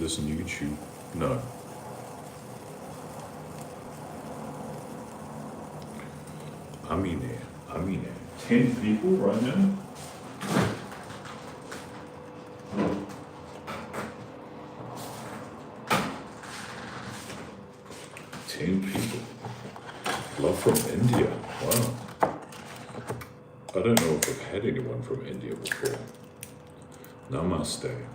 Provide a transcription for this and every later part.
this on YouTube? No. I mean it. 10 people right now? Love from India. Wow. I don't know if I've had anyone from India before. Namaste.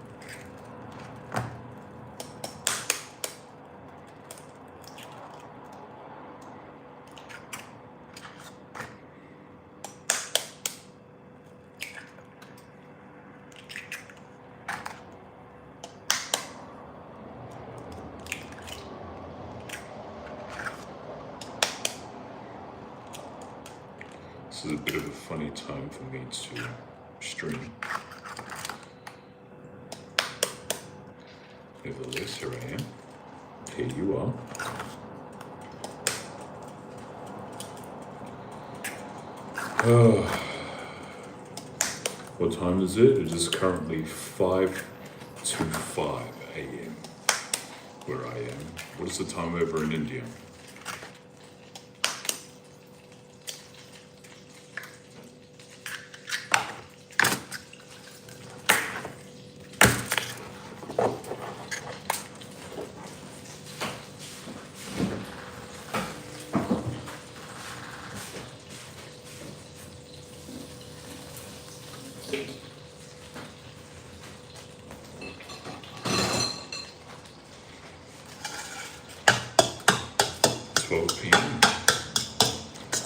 This is a bit of a funny time for me to stream. Nevertheless, here I am. Here you are. What time is it? It is currently 5:05 a.m. where I am. What is the time over in India?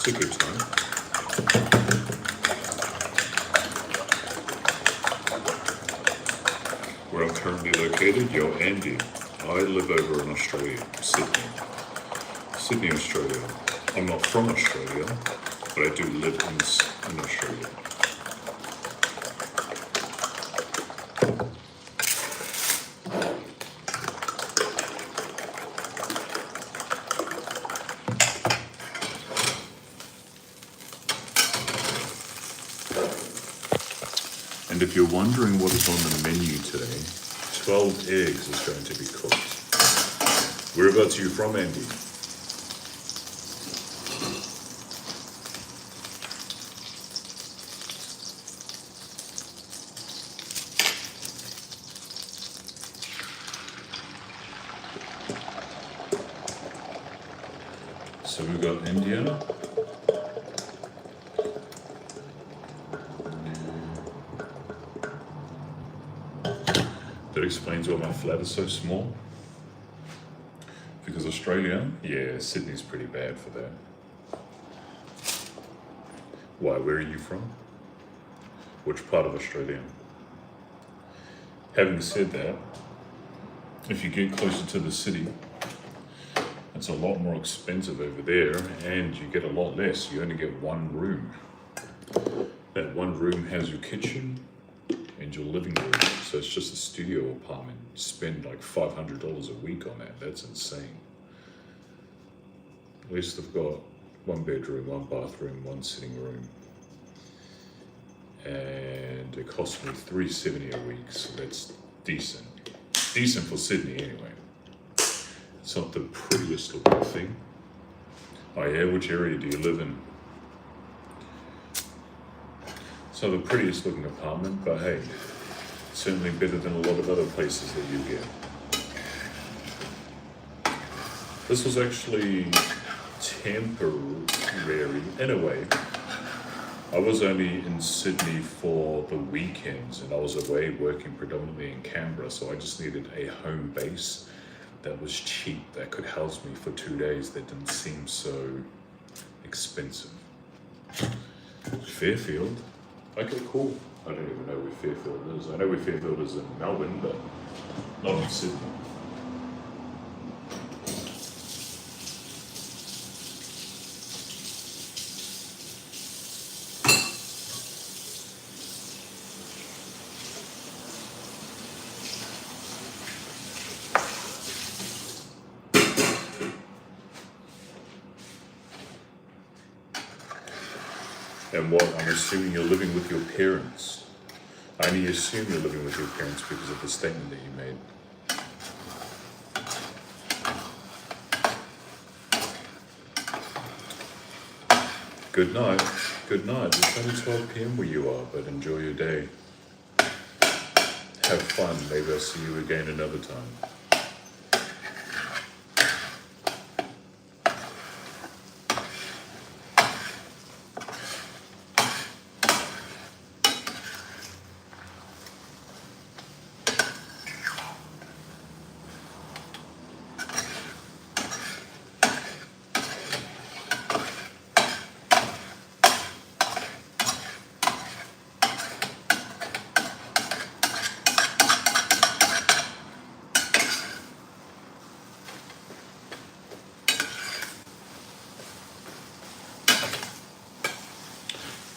It's a good time. Where I'm currently located, yo, Andy. I live over in Australia, Sydney, Australia. I'm not from Australia, but I do live in Australia. And if you're wondering what is on the menu today, 12 eggs is going to be cooked. Whereabouts are you from, Andy? So we've got India. That explains why my flat is so small. Because Australia, yeah, Sydney's pretty bad for that. Why, where are you from? Which part of Australia? Having said that, if you get closer to the city, it's a lot more expensive over there and you get a lot less. You only get one room. That one room has your kitchen and your living room. So it's just a studio apartment. You spend like $500 a week on that. That's insane. At least they've got one bedroom, one bathroom, one sitting room. And it cost me $370 a week, so that's decent. Decent for Sydney anyway. It's not the prettiest looking thing. Oh yeah, which area do you live in? It's not the prettiest looking apartment, but hey, certainly better than a lot of other places that you get. This was actually temporary in a way. I was only in Sydney for the weekends and I was away working predominantly in Canberra, so I just needed a home base that was cheap, that could house me for 2 days, that didn't seem so expensive. Fairfield? Okay, cool. I don't even know where Fairfield is. I know where Fairfield is in Melbourne, but not in Sydney. And what, I'm assuming you're living with your parents. I only assume you're living with your parents because of the statement that you made. Good night. Good night. It's only 12 p.m. where you are, but enjoy your day. Have fun. Maybe I'll see you again another time.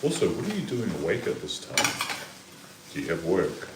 Also, what are you doing awake at this time? Do you have work?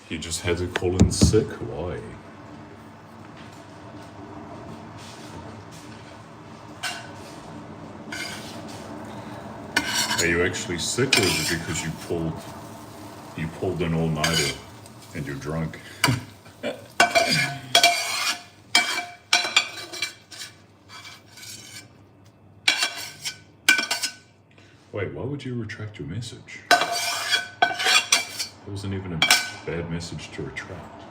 You just had to call in sick? Why? Are you actually sick, or is it because you pulled an all-nighter and you're drunk? Wait, why would you retract your message? It wasn't even a bad message to retract.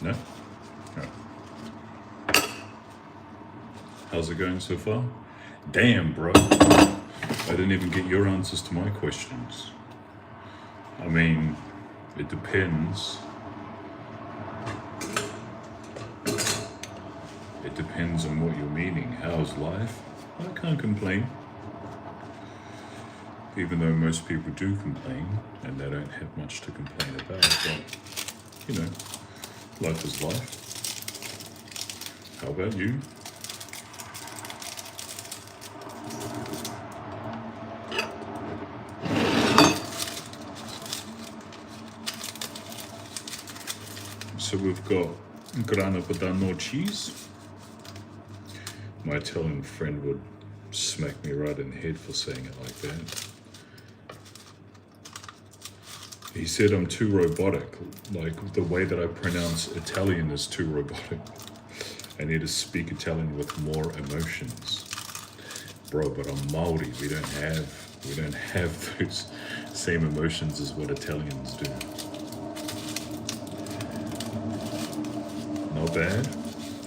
No? No. How's it going so far? Damn, bro. I didn't even get your answers to my questions. I mean, it depends. It depends on what you're meaning. How's life? I can't complain. Even though most people do complain, and they don't have much to complain about, but, you know, life is life. How about you? So we've got grana padano cheese. My Italian friend would smack me right in the head for saying it like that. He said I'm too robotic, like the way that I pronounce Italian is too robotic. I need to speak Italian with more emotions. Bro, but I'm Maori, we don't have those same emotions as what Italians do. Not bad,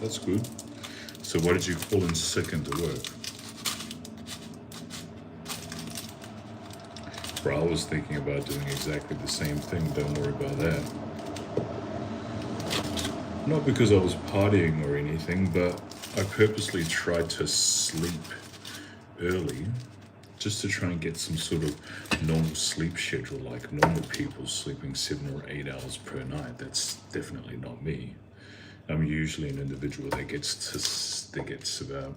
that's good. So why did you call in sick into work? Bro, I was thinking about doing exactly the same thing, don't worry about that. Not because I was partying or anything, but I purposely tried to sleep early just to try and get some sort of normal sleep schedule, like normal people sleeping 7 or 8 hours per night. That's definitely not me. I'm usually an individual that gets about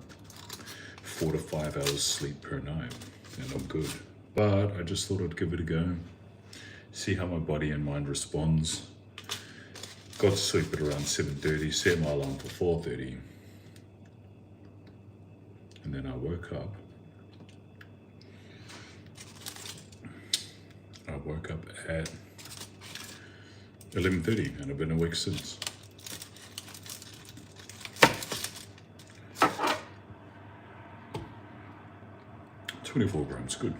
4 to 5 hours sleep per night, and I'm good. But I just thought I'd give it a go, see how my body and mind responds. Got to sleep at around 7:30, set my alarm for 4:30. And then I woke up I woke up at 11:30 and I've been awake since. $24 grams, good.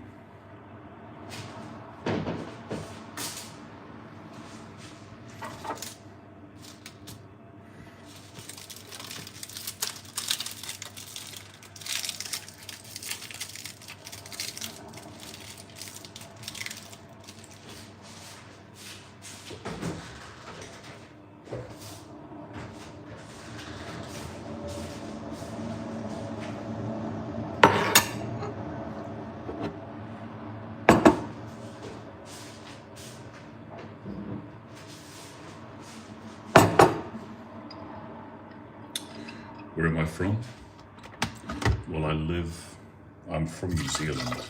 Where am I from? Well, I'm from New Zealand.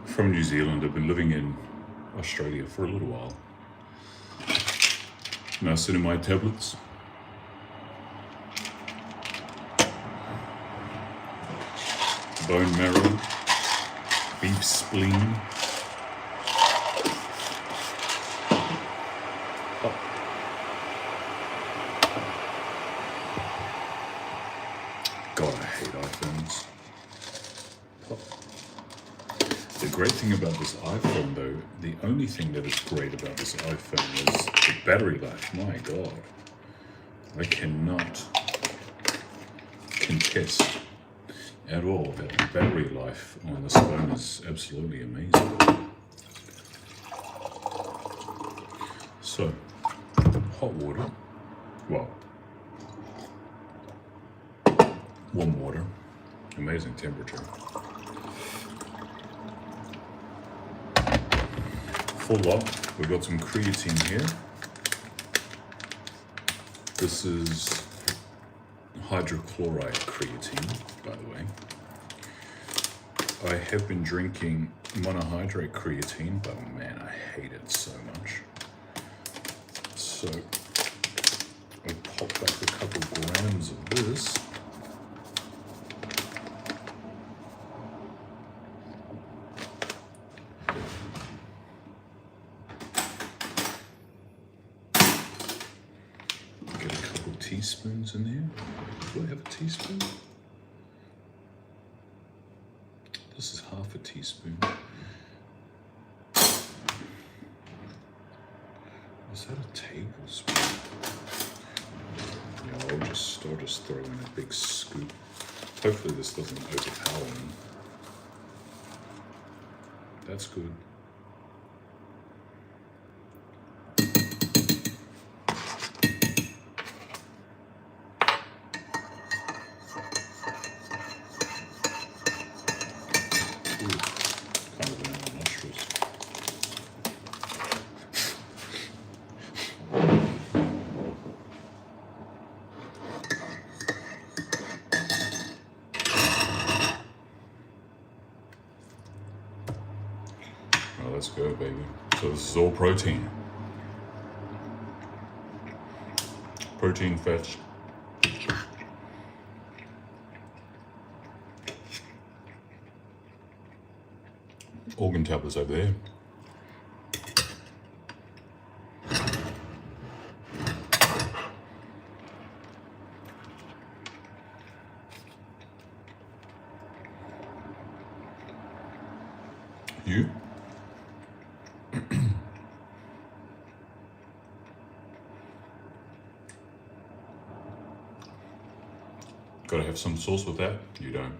From New Zealand. I've been living in Australia for a little while. Now sitting my tablets. Bone marrow, beef spleen. God, I hate iPhones. The great thing about this iPhone though, the only thing that is great about this iPhone is the battery life. My God, I cannot contest at all that the battery life on this phone is absolutely amazing. So, hot water, well, warm water, amazing temperature. Full up, we've got some creatine here. This is hydrochloride creatine, by the way. I have been drinking monohydrate creatine, but man, I hate it so much. So I popped up a couple grams of this. Teaspoons in there. Do I have a teaspoon? This is half a teaspoon. Is that a tablespoon? Yeah, I'll just throw in a big scoop. Hopefully this doesn't overpower me. That's good. Let's go, baby. So this is all protein. Protein, fats. Organ tablets over there. You? Gotta have some sauce with that? You don't.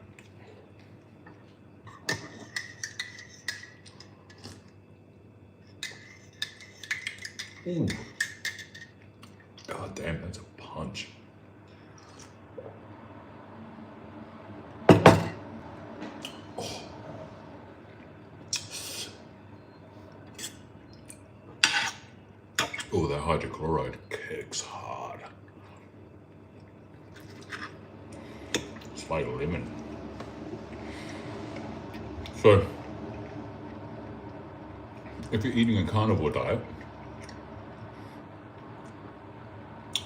Ooh. God damn, that's a punch. Oh. Oh, that hydrochloride kicks hard. It's like lemon. So, if you're eating a carnivore diet,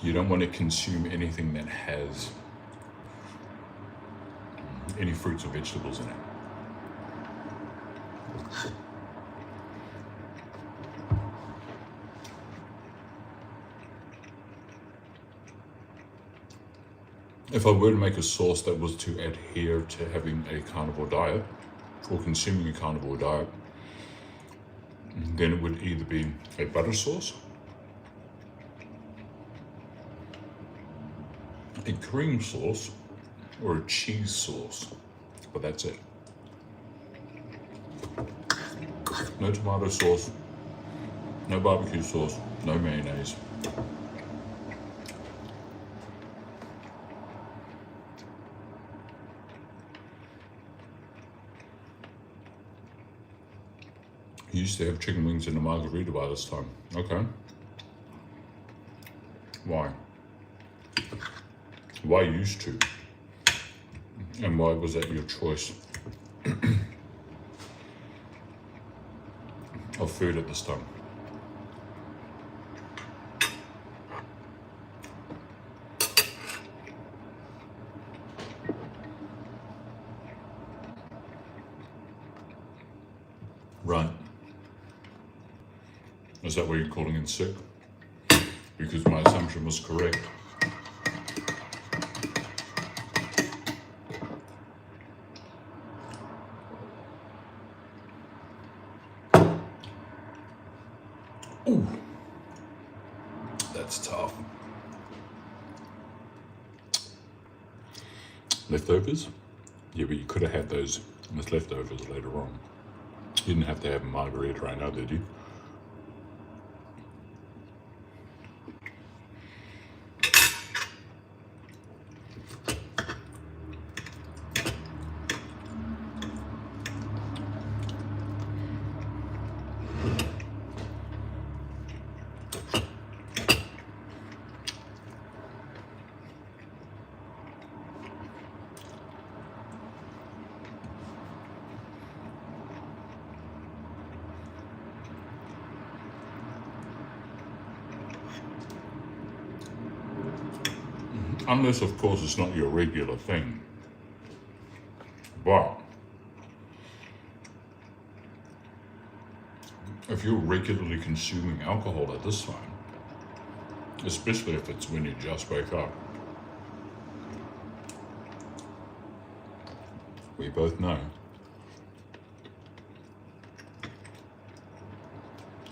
you don't want to consume anything that has any fruits or vegetables in it. If I were to make a sauce that was to adhere to having a carnivore diet or consuming a carnivore diet, then it would either be a butter sauce, a cream sauce, or a cheese sauce. But that's it. No tomato sauce, no barbecue sauce, no mayonnaise. You used to have chicken wings in a margarita by this time. Okay. Why? Why used to? And why was that your choice of food at this time? Right. Is that why you're calling in sick? Because my assumption was correct. Ooh, that's tough. Leftovers? Yeah, but you could have had those with leftovers later on. You didn't have to have a margarita right now, did you? Unless, of course, it's not your regular thing. But if you're regularly consuming alcohol at this time, especially if it's when you just wake up, we both know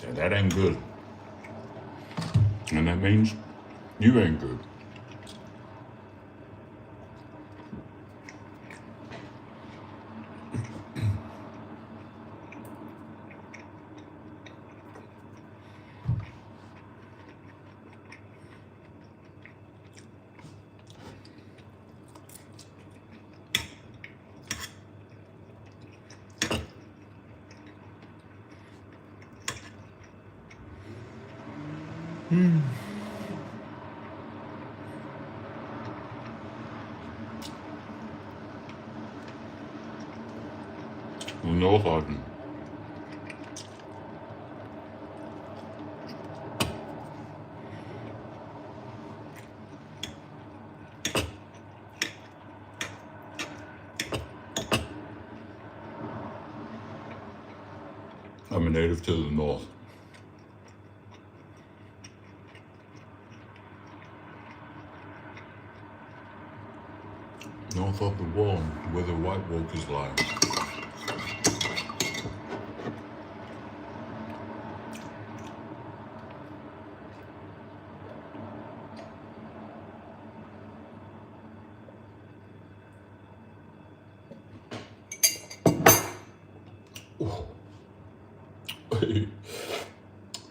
that ain't good. And that means you ain't good. The North Island. I'm a native to the north. North of the wall, where the White Walkers lie.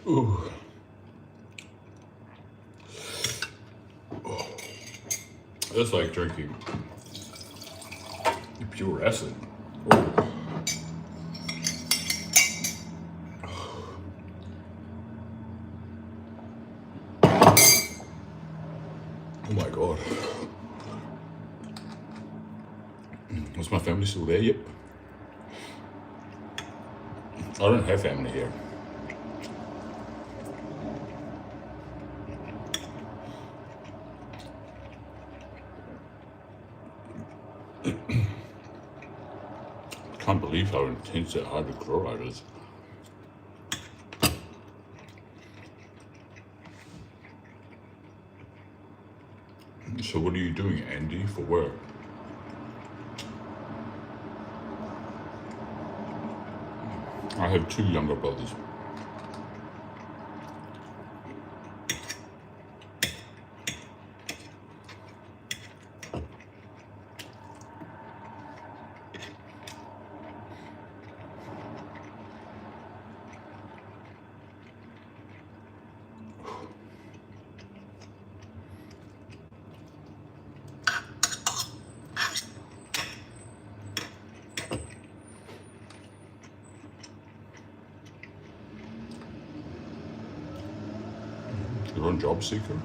Ooh. That's like drinking pure acid. Ooh. Oh my God. Is my family still there? Yep. I don't have family here. I can't believe how intense that hydrochloride is. So what are you doing, Andy, for work? I have 2 younger brothers. You're on job seeker?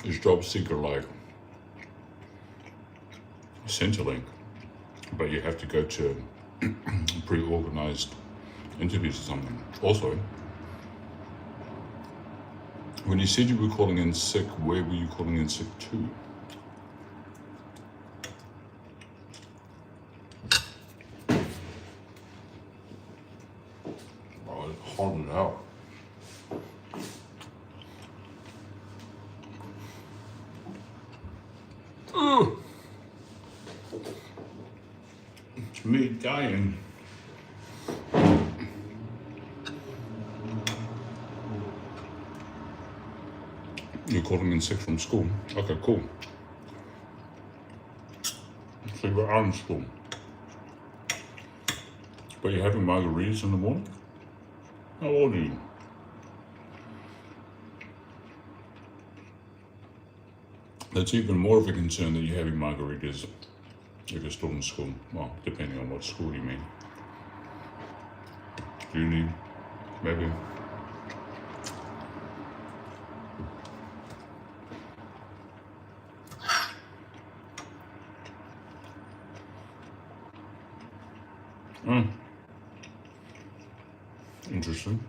Is job seeker like Centrelink, but you have to go to pre-organized interviews or something? Also, when you said you were calling in sick, where were you calling in sick to? Oh, it's hot as hell. It's me dying. You're calling in sick from school? Okay, cool. So you're out in school. But you're having margaritas in the morning? How old are you? That's even more of a concern that you're having margaritas if you're still in school. Well, depending on what school you mean. Uni, maybe. Interesting.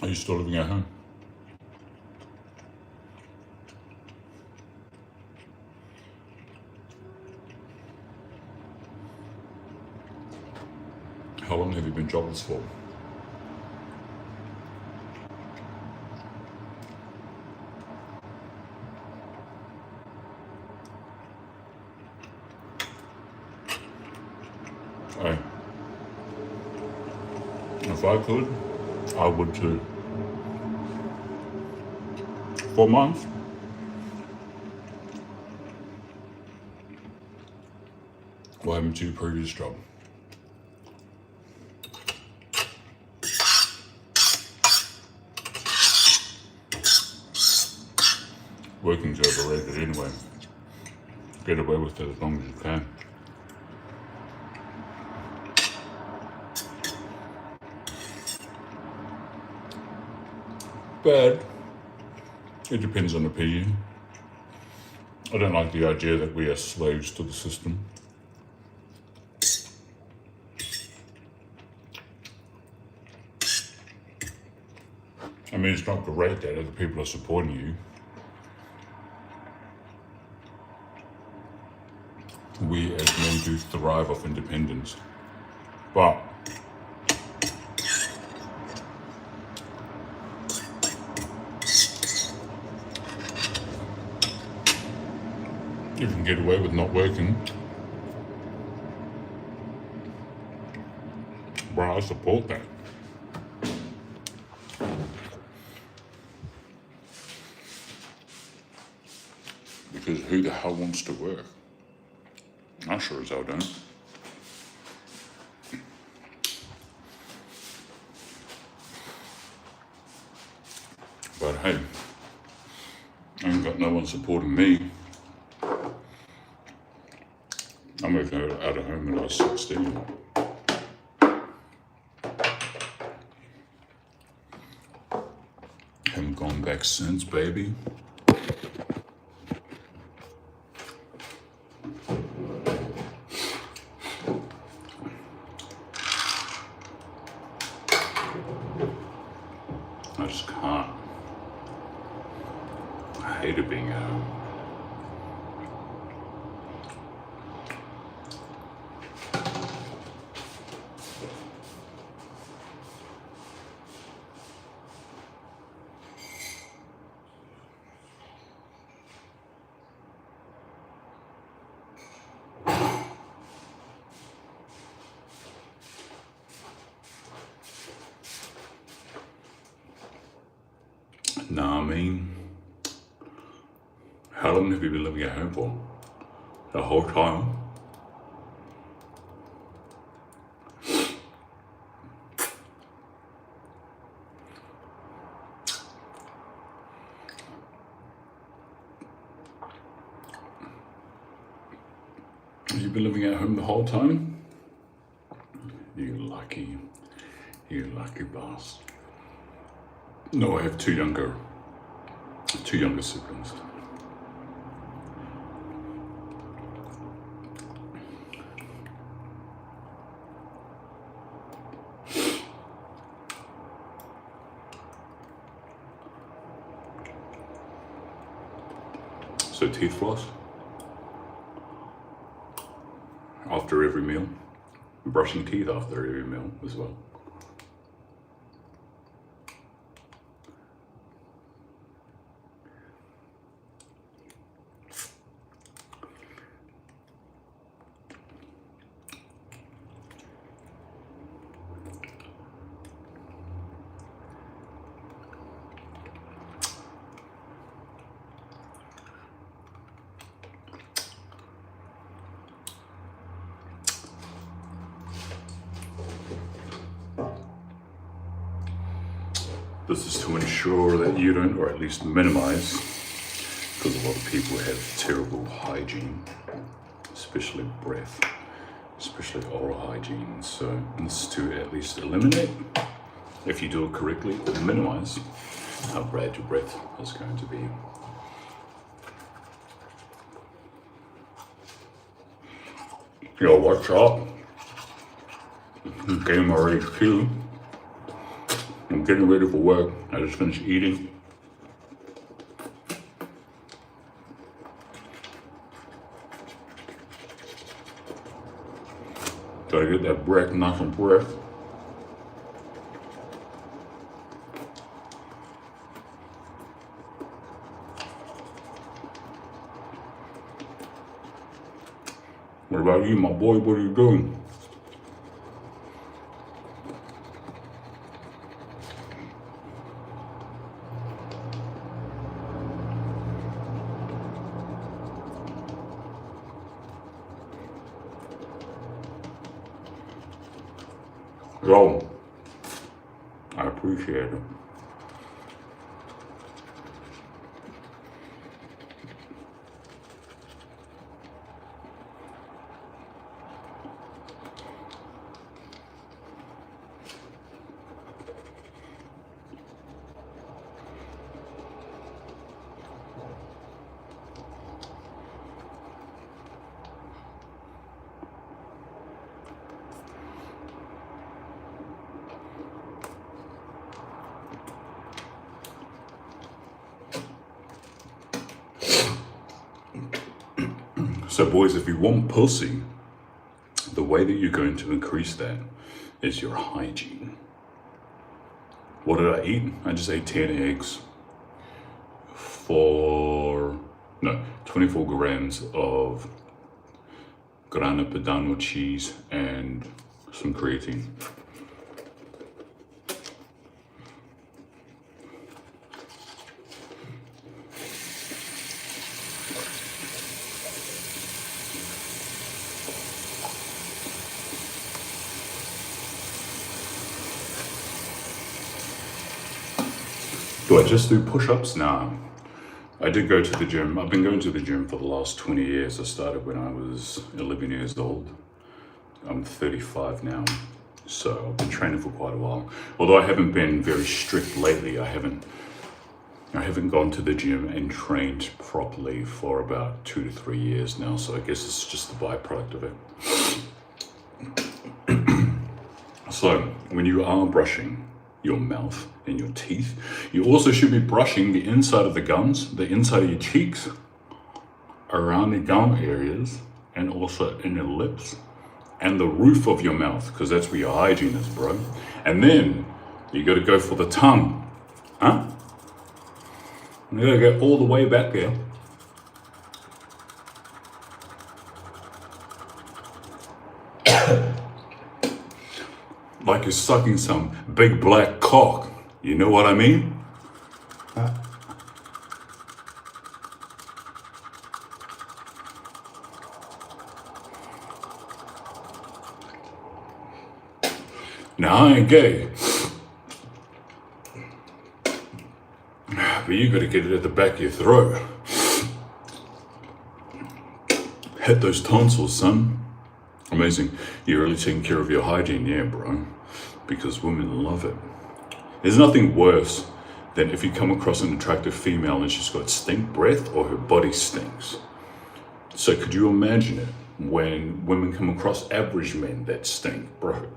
Are you still living at home? How long have you been jobless for? If I could, I would too. 4 months? What happened to your previous job? Working's overrated anyway. Get away with it as long as you can. But it depends on opinion. I don't like the idea that we are slaves to the system. I mean, it's not great that other people are supporting you. We as men do thrive off independence. But you can get away with not working. Well, I support that. Because who the hell wants to work? I sure as hell don't. But hey, I ain't got no one supporting me. I'm working out of home when I was 16. Haven't gone back since, baby. I just can't. I hated being at home. Nah, I mean, how long have you been living at home for? The whole time? You've been living at home the whole time? You lucky bastard. No, I have two younger siblings. So teeth floss after every meal, brushing teeth after every meal as well. This is to ensure that you don't, or at least minimize, because a lot of people have terrible hygiene, especially breath, especially oral hygiene. So this is to at least eliminate, if you do it correctly, minimize how bad your breath is going to be. Yo, what's up? Game already too. I'm getting ready for work. I just finished eating. Gotta get that breath, not some breath. What about you, my boy? What are you doing? Yo, I appreciate it. So boys, if you want pussy, the way that you're going to increase that is your hygiene. What did I eat? I just ate 10 eggs, 24 grams of grana padano cheese and some creatine. Do I just do push-ups? Nah. I did go to the gym. I've been going to the gym for the last 20 years. I started when I was 11 years old. I'm 35 now. So I've been training for quite a while. Although I haven't been very strict lately, I haven't gone to the gym and trained properly for about 2 to 3 years now. So I guess it's just the byproduct of it. So when you are brushing your mouth and your teeth, you also should be brushing the inside of the gums, the inside of your cheeks, around the gum areas, and also in your lips and the roof of your mouth, because that's where your hygiene is, bro. And then you got to go for the tongue, huh? You got to get all the way back there. Like you're sucking some big black cock. You know what I mean? Now, I ain't gay. But you gotta get it at the back of your throat. Hit those tonsils, son. Amazing. You're really taking care of your hygiene, yeah, bro. Because women love it. There's nothing worse than if you come across an attractive female and she's got stink breath or her body stinks. So could you imagine it when women come across average men that stink, bro?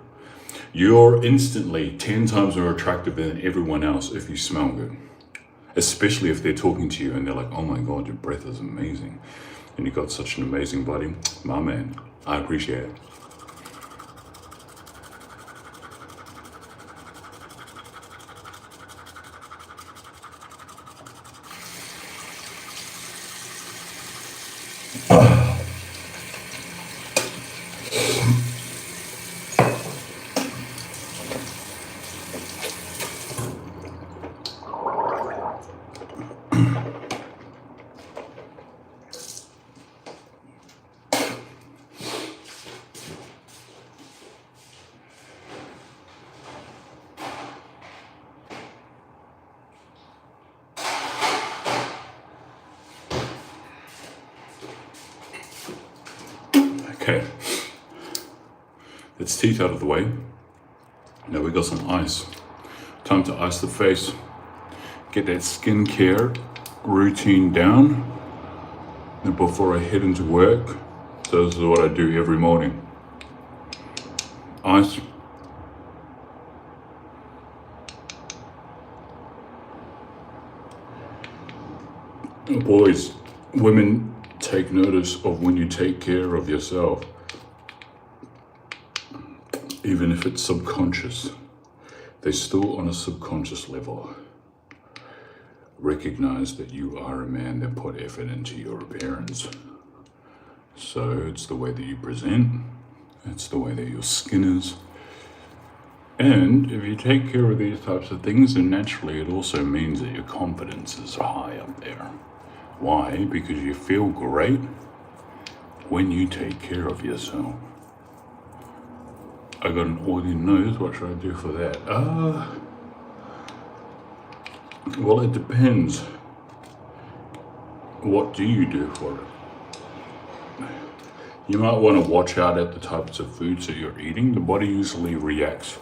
You're instantly 10 times more attractive than everyone else if you smell good. Especially if they're talking to you and they're like, oh my God, your breath is amazing. And you've got such an amazing body. My man, I appreciate it. Okay, that's teeth out of the way. Now we got some ice. Time to ice the face. Get that skincare routine down. And before I head into work, so this is what I do every morning. Ice. Boys, women, take notice of when you take care of yourself, even if it's subconscious. They're still on a subconscious level. Recognize that you are a man that put effort into your appearance. So it's the way that you present, it's the way that your skin is. And if you take care of these types of things, then naturally it also means that your confidence is high up there. Why? Because you feel great when you take care of yourself. I got an oily nose, what should I do for that? Well, it depends. What do you do for it? You might want to watch out at the types of foods that you're eating. The body usually reacts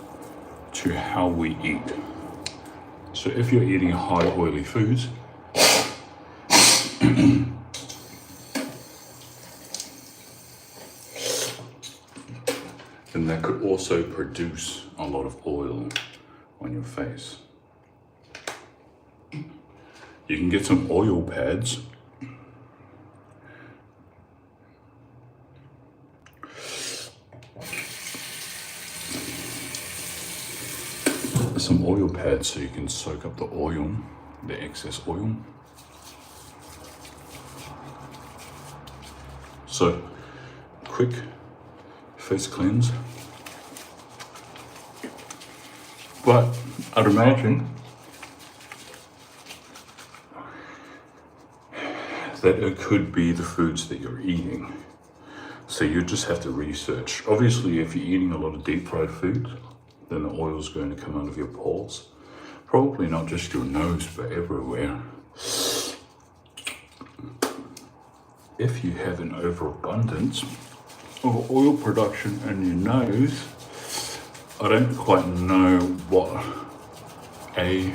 to how we eat. So if you're eating high oily foods, then that could also produce a lot of oil on your face. You can get some oil pads. Some oil pads so you can soak up the oil, the excess oil. So, quick face cleanse. But I'd imagine that it could be the foods that you're eating. So you just have to research. Obviously, if you're eating a lot of deep fried foods, then the oil is going to come out of your pores. Probably not just your nose, but everywhere. If you have an overabundance of oil production in your nose, I don't quite know what a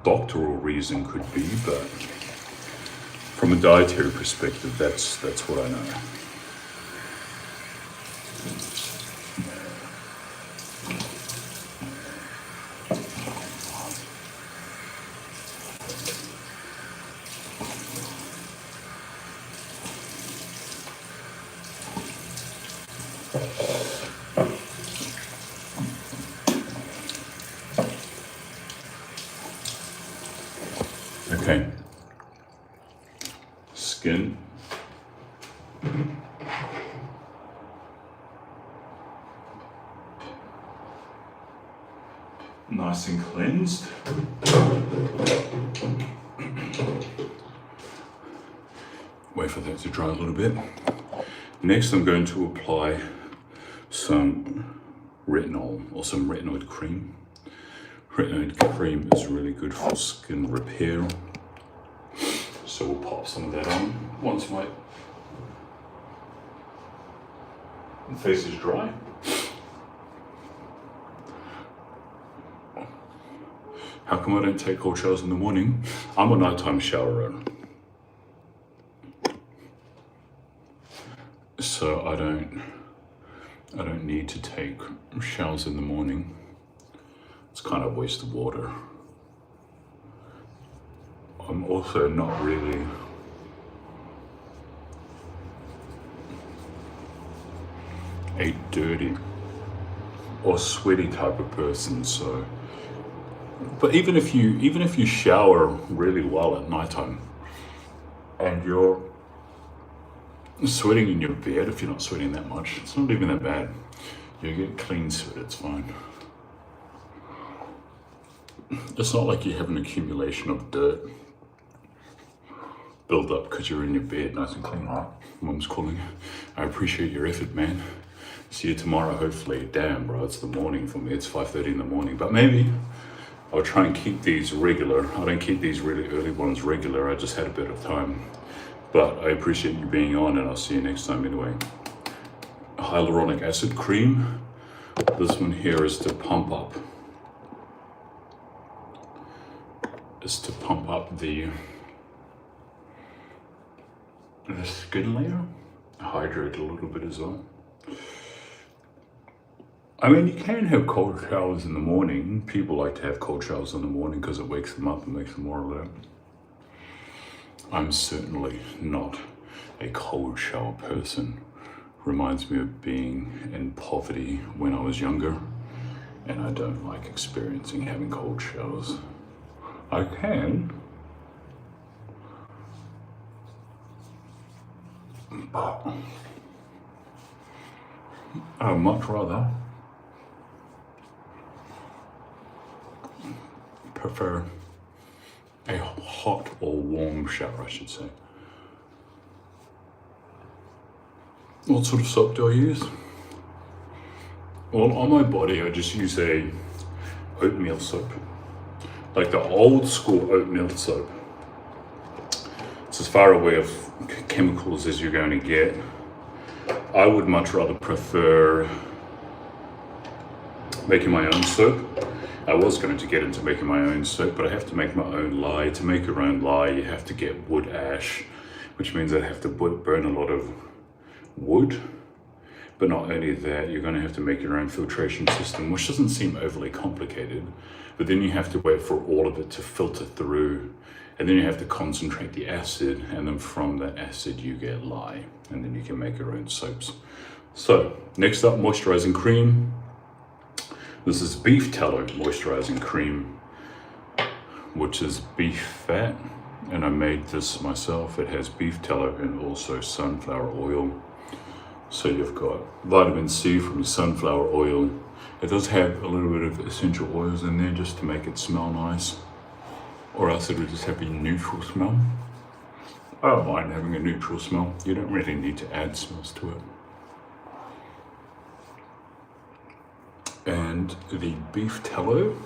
doctoral reason could be, but from a dietary perspective, that's what I know. Okay, skin. Nice and cleansed. Wait for that to dry a little bit. Next, I'm going to apply some retinol or some retinoid cream. Retinoid cream is really good for skin repair. So we'll pop some of that on once my face is dry. How come I don't take cold showers in the morning? I'm a nighttime showerer. So I don't need to take showers in the morning. It's kind of a waste of water. I'm also not really a dirty or sweaty type of person, so. But even if you shower really well at nighttime and you're sweating in your bed, if you're not sweating that much, it's not even that bad. You get clean sweat, it's fine. It's not like you have an accumulation of dirt build up because you're in your bed nice and clean, right? Mum's calling. I appreciate your effort, man. See you tomorrow, hopefully. Damn, bro, it's the morning for me. It's 5:30 in the morning, but maybe I'll try and keep these regular. I don't keep these really early ones regular. I just had a bit of time. But I appreciate you being on, and I'll see you next time anyway. Hyaluronic acid cream. This one here is to pump up. The skin layer. Hydrate a little bit as well. I mean, you can have cold showers in the morning. People like to have cold showers in the morning because it wakes them up and makes them more alert. I'm certainly not a cold shower person. Reminds me of being in poverty when I was younger, and I don't like experiencing having cold showers. I can, but I would much rather prefer a hot or warm shower, I should say. What sort of soap do I use? Well, on my body, I just use a oatmeal soap. Like the old school oatmeal soap. It's as far away of chemicals as you're going to get. I would much rather prefer making my own soap. I was going to get into making my own soap, but I have to make my own lye. To make your own lye, you have to get wood ash, which means I have to burn a lot of wood. But not only that, you're going to have to make your own filtration system, which doesn't seem overly complicated. But then you have to wait for all of it to filter through, and then you have to concentrate the acid, and then from that acid you get lye, and then you can make your own soaps. So next up, moisturizing cream. This is beef tallow moisturizing cream, which is beef fat, and I made this myself. It has beef tallow and also sunflower oil. So you've got vitamin C from the sunflower oil. It does have a little bit of essential oils in there just to make it smell nice, or else it would just have a neutral smell. I don't mind having a neutral smell. You don't really need to add smells to it. And the beef tallow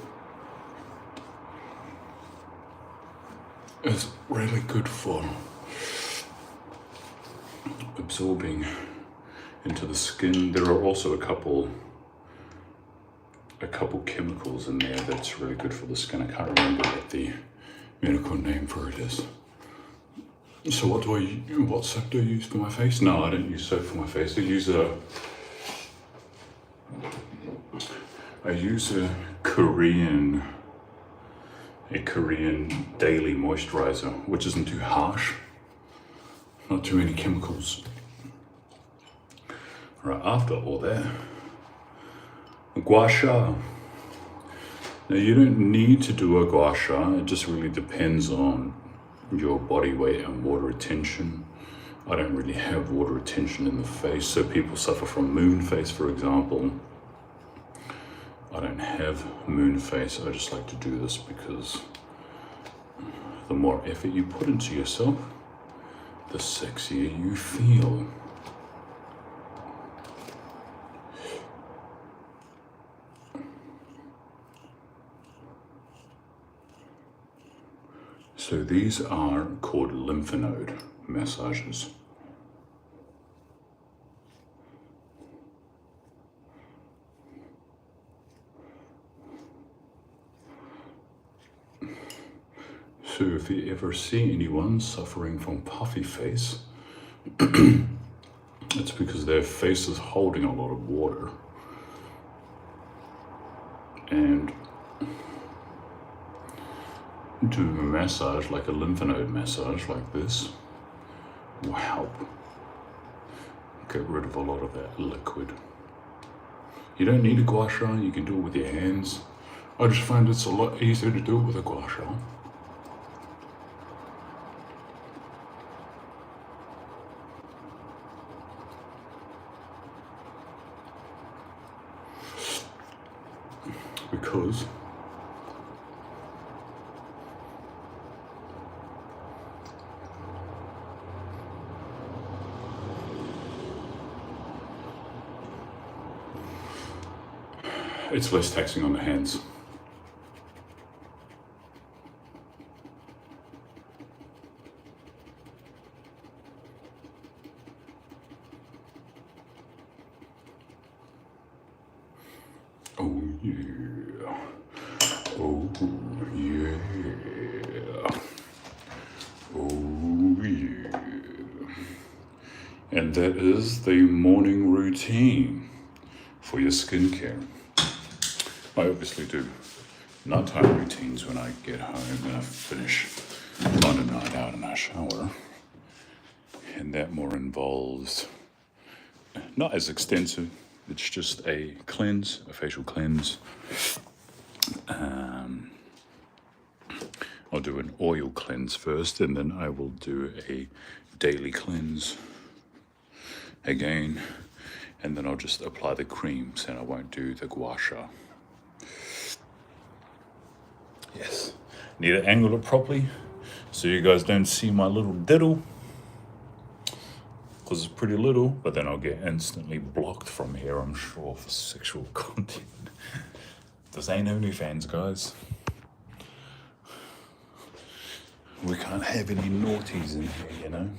is really good for absorbing into the skin. There are also a couple chemicals in there that's really good for the skin. I can't remember what the medical name for it is. So what soap do I use for my face? No, I don't use soap for my face. I use a Korean daily moisturizer, which isn't too harsh, not too many chemicals. Right, after all that, gua sha. Now you don't need to do a gua sha, it just really depends on your body weight and water retention. I don't really have water retention in the face, so people suffer from moon face, for example. I don't have moon face. I just like to do this because the more effort you put into yourself, the sexier you feel. So these are called lymph node massages. So if you ever see anyone suffering from puffy face, it's because their face is holding a lot of water. And doing a massage, like a lymph node massage like this, will help get rid of a lot of that liquid. You don't need a gua sha, you can do it with your hands. I just find it's a lot easier to do it with a gua sha. Because it's less taxing on the hands. Oh yeah. Oh yeah. Oh yeah. And that is the morning routine for your skincare. I obviously do nighttime routines when I get home and I finish on a night out and I shower. And that more involves, not as extensive, it's just a cleanse, a facial cleanse. I'll do an oil cleanse first and then I will do a daily cleanse again. And then I'll just apply the creams and I won't do the gua sha. Yes, need to angle it properly so you guys don't see my little diddle, because it's pretty little, but then I'll get instantly blocked from here, I'm sure, for sexual content. This ain't OnlyFans, guys. We can't have any naughties in here, you know?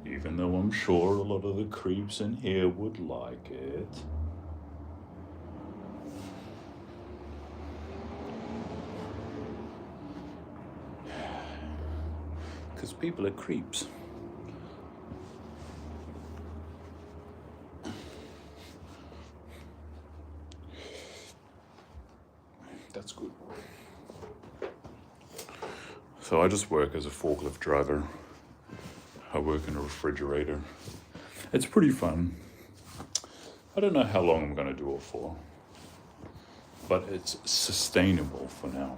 Even though I'm sure a lot of the creeps in here would like it. Because people are creeps. That's good. So I just work as a forklift driver. I work in a refrigerator. It's pretty fun. I don't know how long I'm going to do it for, but it's sustainable for now.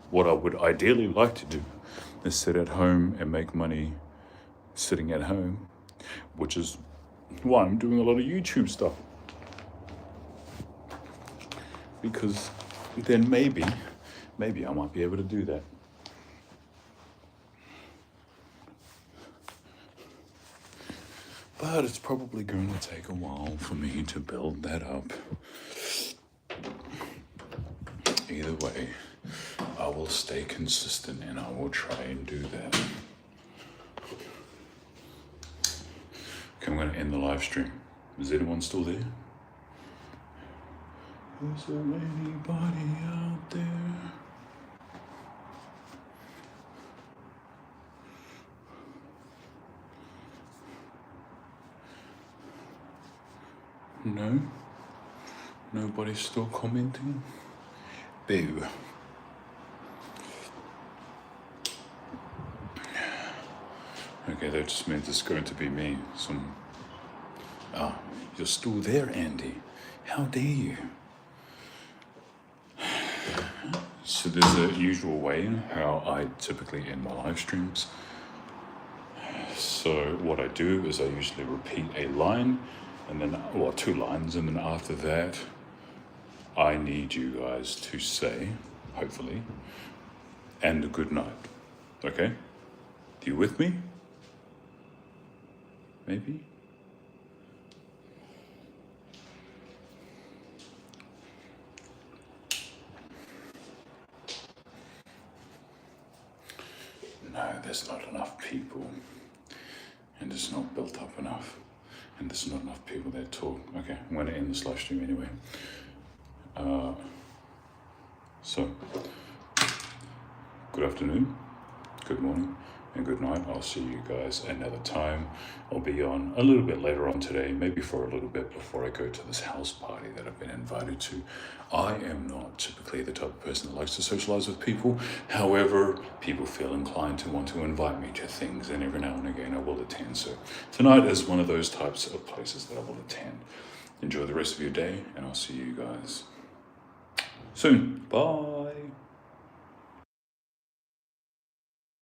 What I would ideally like to do is sit at home and make money sitting at home, which is why I'm doing a lot of YouTube stuff. Because then maybe I might be able to do that. But it's probably going to take a while for me to build that up. Either way, I will stay consistent and I will try and do that. Okay, I'm going to end the live stream. Is anyone still there? Is there anybody out there? No? Nobody's still commenting? Boo. Okay, that just means it's going to be me. You're still there, Andy. How dare you? So there's a usual way how I typically end my live streams. So what I do is I usually repeat a line, and then, well, 2 lines, and then after that, I need you guys to say, hopefully, and a good night. Okay? You with me? Maybe? No, there's not enough people, and it's not built up enough, and there's not enough people that talk. Okay, I'm going to end this live stream anyway. So, good afternoon, good morning, and good night. I'll see you guys another time. I'll be on a little bit later on today, maybe for a little bit before I go to this house party that I've been invited to. I am not typically the type of person that likes to socialize with people. However, people feel inclined to want to invite me to things, and every now and again I will attend. So tonight is one of those types of places that I will attend. Enjoy the rest of your day, and I'll see you guys soon. Bye.